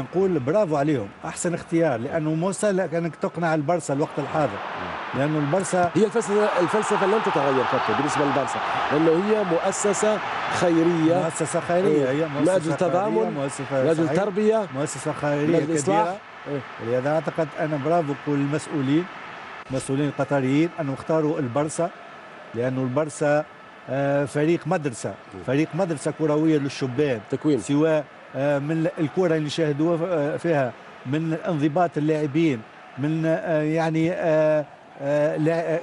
نقول برافو عليهم، احسن اختيار، لانه مو سهل انك تقنع البرسا الوقت الحاضر، لانه البرسا هي الفلسفه لن تتغير كابتن بالنسبه للبرسا، لانه هي مؤسسه خيريه، مؤسسه خيريه، هي من اجل مؤسسه خيريه، التضامن، مؤسسه من اجل صحيح، التربيه، مؤسسه من خيريه اجل الاصلاح. كبيره. ولهذا اعتقد انا برافو كل المسؤولين، المسؤولين القطريين انه اختاروا البرسا، لانه البرسا فريق مدرسه، فريق مدرسه كرويه للشبان، تكوين سواء من الكره اللي شاهدوها فيها، من انضباط اللاعبين، من يعني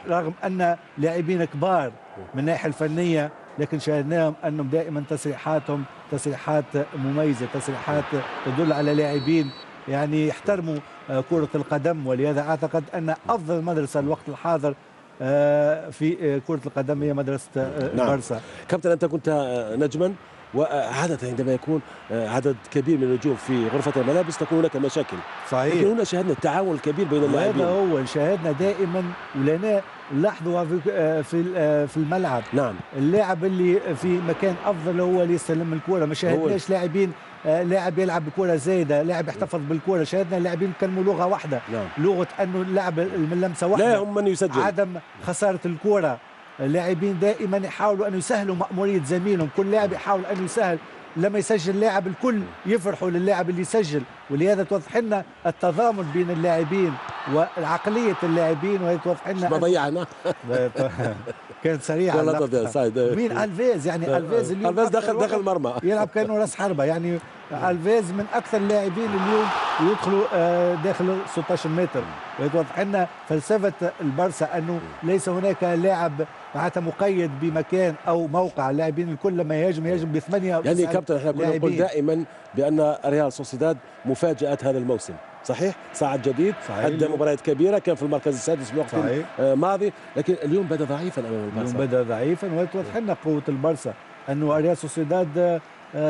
رغم ان لاعبين كبار من الناحيه الفنيه، لكن شاهدناهم انهم دائما تصريحاتهم تصريحات مميزه، تصريحات تدل على لاعبين يعني يحترموا كره القدم. ولهذا اعتقد ان افضل مدرسه الوقت الحاضر في كرة القدم هي مدرسة نعم. البرسا. كابتن أنت كنت نجما، وعادة عندما يكون عدد كبير من النجوم في غرفة الملابس تكون هناك مشاكل، صحيح. لكن هنا شاهدنا التعاون الكبير بين اللاعبين. هذا هو شاهدنا دائما، ولنا نلاحظها في الملعب. نعم. اللاعب اللي في مكان افضل هو اللي يستلم الكرة، ما شاهدناش لاعبين لاعب يلعب بكرة زايدة، لاعب يحتفظ بالكرة، شاهدنا لاعبين يتكلموا لغة واحدة. نعم. لغة انه اللاعب من لمسة واحدة، لا هم من يسجل، عدم خسارة الكرة. اللاعبين دائما يحاولوا ان يسهلوا مأمورية زميلهم، كل لاعب يحاول ان يسهل، لما يسجل لاعب الكل يفرحوا للاعب اللي يسجل. ولهذا توضح لنا التضامن بين اللاعبين وعقلية اللاعبين، وهي توضح لنا ما ضيعنا. كانت سريعة مين ألفيز، يعني ألفيز اليوم ألفيز دخل المرمى، يلعب كأنه راس حربة، يعني ألفيز من أكثر اللاعبين اليوم يدخلوا داخل 16 متر. ويتوضح لنا فلسفة البرسا أنه ليس هناك لاعب معناتها مقيد بمكان أو موقع، اللاعبين الكل لما يهاجم بثمانية. يعني كابتن احنا كنا نقول دائما بأن ريال سوسيداد مفاجأة هذا الموسم، صحيح؟ صعد جديد، أدى مباريات كبيرة، كان في المركز السادس في وقت ماضي، لكن اليوم بدا ضعيفا أمام البرسا. اليوم بدا ضعيفا، ويتوضح لنا قوة البرسا أنه ريال سوسيداد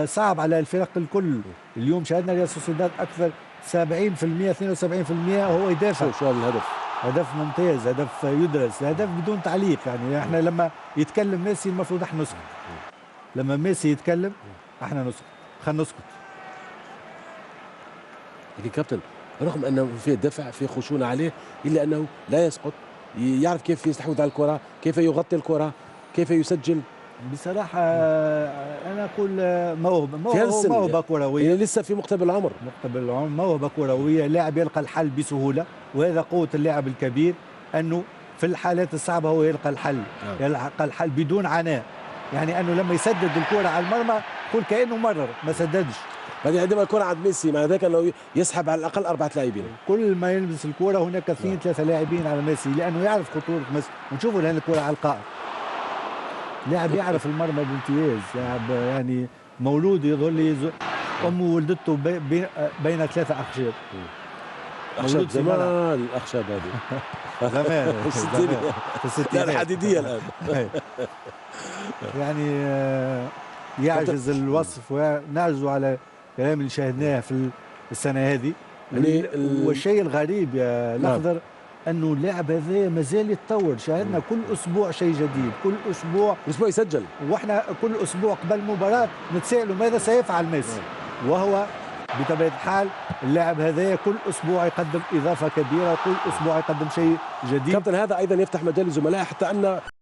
صعب على الفرق الكل. اليوم شاهدنا ريال سوسيداد أكثر 70% 72% هو يدافع. شو هذا الهدف؟ هدف ممتاز، هدف يدرس، هدف بدون تعليق. يعني احنا لما يتكلم ميسي المفروض احنا نسكت، لما ميسي يتكلم احنا نسكت، خلينا نسكت. لكن كابتن رغم انه في دفع، في خشونه عليه، الا انه لا يسقط، يعرف كيف يستحوذ على الكره، كيف يغطي الكره، كيف يسجل. بصراحه انا اقول موهبه كرويه، يعني لسه في مقتبل العمر، موهبه كرويه، لاعب يلقى الحل بسهوله، وهذا قوه اللاعب الكبير، انه في الحالات الصعبه هو يلقى الحل، يلقى الحل بدون عناء. يعني انه لما يسدد الكره على المرمى قل كانه مرر ما سددش. بعدين عندما الكره عند ميسي مع ذلك انه يسحب على الاقل 4 لاعبين، كل ما يلمس الكره هناك 2 3 لاعبين على ميسي، لانه يعرف خطوره ميسي. ونشوفوا الان الكره على القائم، لاعب يعرف المرمى بامتياز، لاعب يعني مولود يظهر لي امه ولدته بين 3 اخشاب. اخشاب زمان، الاخشاب هذه زمان في الستينات الحديديه الان. يعني يعجز الوصف، ونعجز على كلام اللي شاهدناه في السنه هذه. والشيء الغريب يا الاخضر انه اللاعب هذا مازال يتطور، شاهدنا كل اسبوع شيء جديد، كل اسبوع يسجل، واحنا كل اسبوع قبل المباراه نتساءلوا ماذا سيفعل ميسي، وهو بطبيعه الحال اللاعب هذا كل اسبوع يقدم اضافه كبيره، كل اسبوع يقدم شيء جديد. كابتن هذا ايضا يفتح مجال للزملاء، حتى ان